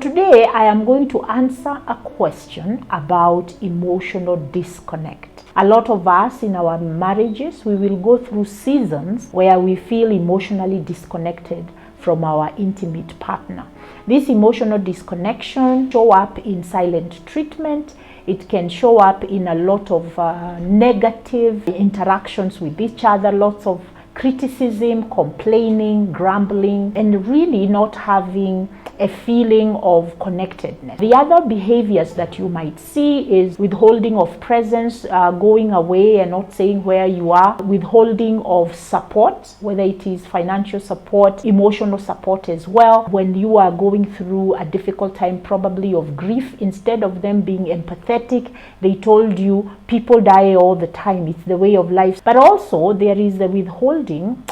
Today, I am going to answer a question about emotional disconnect. A lot of us in our marriages, we will go through seasons where we feel emotionally disconnected from our intimate partner. This emotional disconnection show up in silent treatment. It can show up in a lot of negative interactions with each other, lots of criticism, complaining, grumbling, and really not having a feeling of connectedness. The other behaviors that you might see is withholding of presence, going away and not saying where you are, withholding of support, whether it is financial support, emotional support as well. When you are going through a difficult time, probably of grief, instead of them being empathetic, they told you people die all the time, it's the way of life. But also there is the withholding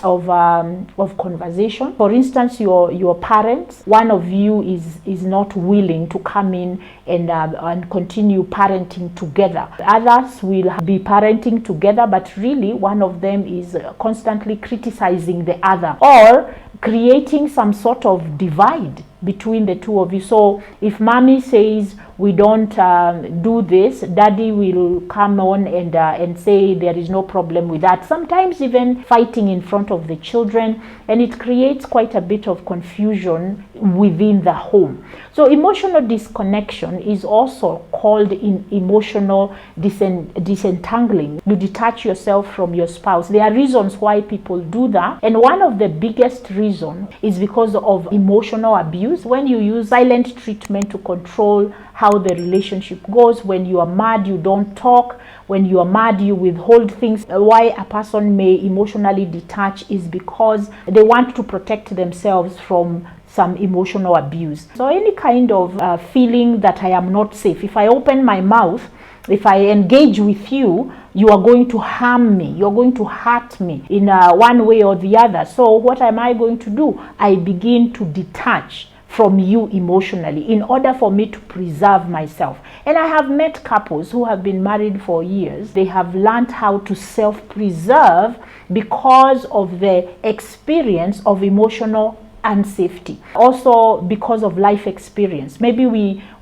of conversation. For instance, your parents, one of you is not willing to come in and continue parenting together. Others will be parenting together, but really one of them is constantly criticizing the other or creating some sort of divide between the two of you. So if mommy says we don't do this, daddy will come on and say there is no problem with that. Sometimes even fighting in front of the children, and it creates quite a bit of confusion within the home. So emotional disconnection is also called in emotional disentangling. You detach yourself from your spouse. There are reasons why people do that, and one of the biggest reasons is because of emotional abuse. When you use silent treatment to control how the relationship goes, when you are mad, you don't talk. When you are mad, you withhold things. Why a person may emotionally detach is because they want to protect themselves from some emotional abuse. So any kind of feeling that I am not safe, if I open my mouth, if I engage with you, you are going to harm me, you're going to hurt me in one way or the other. So what am I going to do? I begin to detach from you emotionally in order for me to preserve myself. And I have met couples who have been married for years. They have learned how to self-preserve because of the experience of emotional unsafety. Also because of life experience. Maybe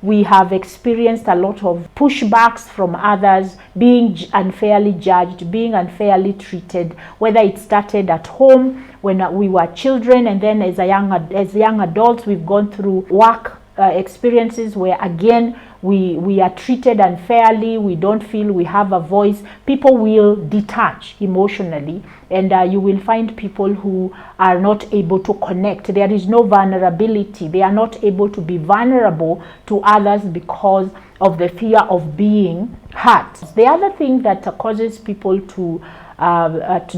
we have experienced a lot of pushbacks from others, being unfairly judged, being unfairly treated, whether it started at home when we were children, and then as young adults we've gone through work experiences where again we are treated unfairly, we don't feel we have a voice. People will detach emotionally, and you will find people who are not able to connect. There is no vulnerability. They are not able to be vulnerable to others because of the fear of being hurt. The other thing that causes people to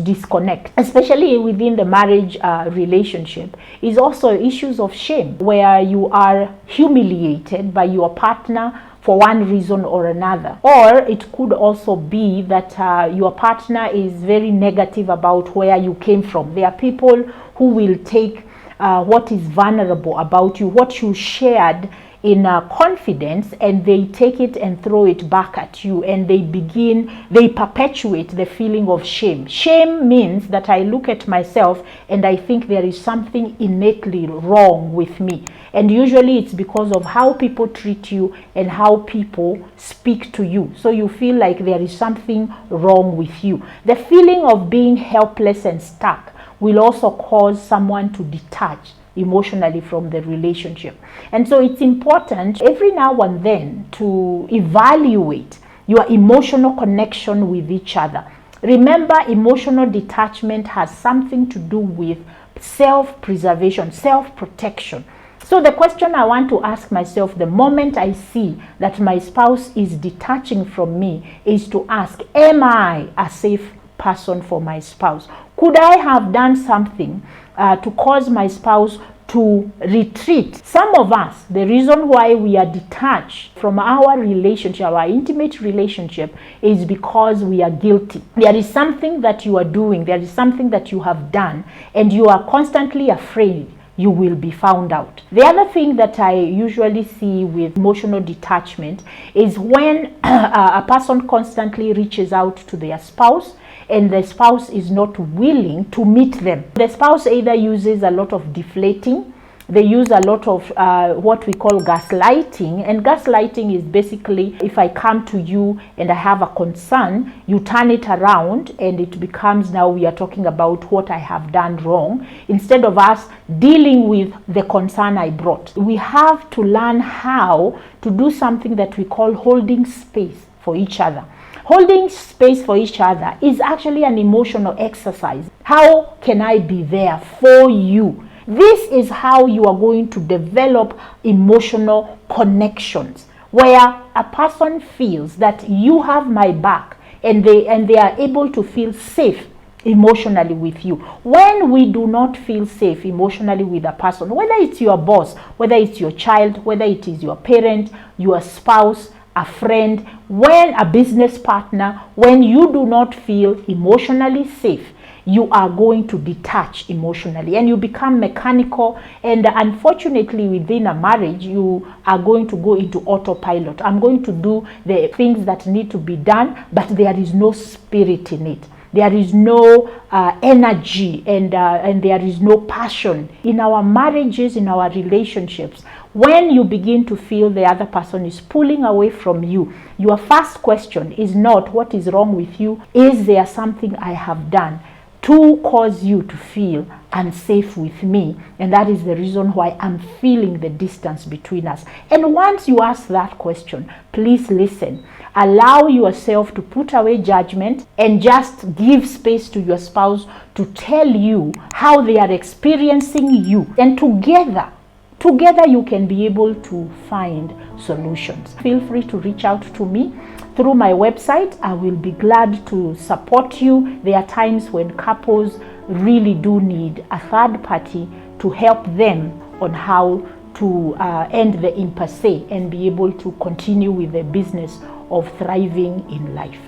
disconnect, especially within the marriage relationship, is also issues of shame, where you are humiliated by your partner for one reason or another. Or it could also be that your partner is very negative about where you came from. There are people who will take what is vulnerable about you, what you shared in confidence, and they take it and throw it back at you, and they perpetuate the feeling of shame. Shame means that I look at myself and I think there is something innately wrong with me, and usually it's because of how people treat you and how people speak to you. So you feel like there is something wrong with you. The feeling of being helpless and stuck will also cause someone to detach emotionally from the relationship. And so it's important every now and then to evaluate your emotional connection with each other. Remember, emotional detachment has something to do with self-preservation, self-protection. So the question I want to ask myself the moment I see that my spouse is detaching from me is to ask, am I a safe person for my spouse? Could I have done something to cause my spouse to retreat? Some of us, the reason why we are detached from our relationship, our intimate relationship, is because we are guilty. There is something that you are doing, there is something that you have done, and you are constantly afraid you will be found out. The other thing that I usually see with emotional detachment is when a person constantly reaches out to their spouse and the spouse is not willing to meet them. The spouse either uses a lot of deflating they use a lot of what we call gaslighting. And gaslighting is basically, if I come to you and I have a concern, you turn it around and it becomes, now we are talking about what I have done wrong, instead of us dealing with the concern I brought. We have to learn how to do something that we call holding space for each other. Holding space for each other is actually an emotional exercise. How can I be there for you? This is how you are going to develop emotional connections, where a person feels that you have my back, and they are able to feel safe emotionally with you. When we do not feel safe emotionally with a person, whether it's your boss, whether it's your child, whether it is your parent, your spouse, a friend, when a business partner, when you do not feel emotionally safe, you are going to detach emotionally and you become mechanical. And unfortunately, within a marriage, you are going to go into autopilot. I'm going to do the things that need to be done, but there is no spirit in it. There is no energy and there is no passion in our marriages, in our relationships. When you begin to feel the other person is pulling away from you, your first question is not what is wrong with you. Is there something I have done to cause you to feel unsafe with me? And that is the reason why I'm feeling the distance between us. And once you ask that question, please listen. Allow yourself to put away judgment and just give space to your spouse to tell you how they are experiencing you. And together you can be able to find solutions. Feel free to reach out to me through my website. I will be glad to support you. There are times when couples really do need a third party to help them on how to end the impasse and be able to continue with the business of thriving in life.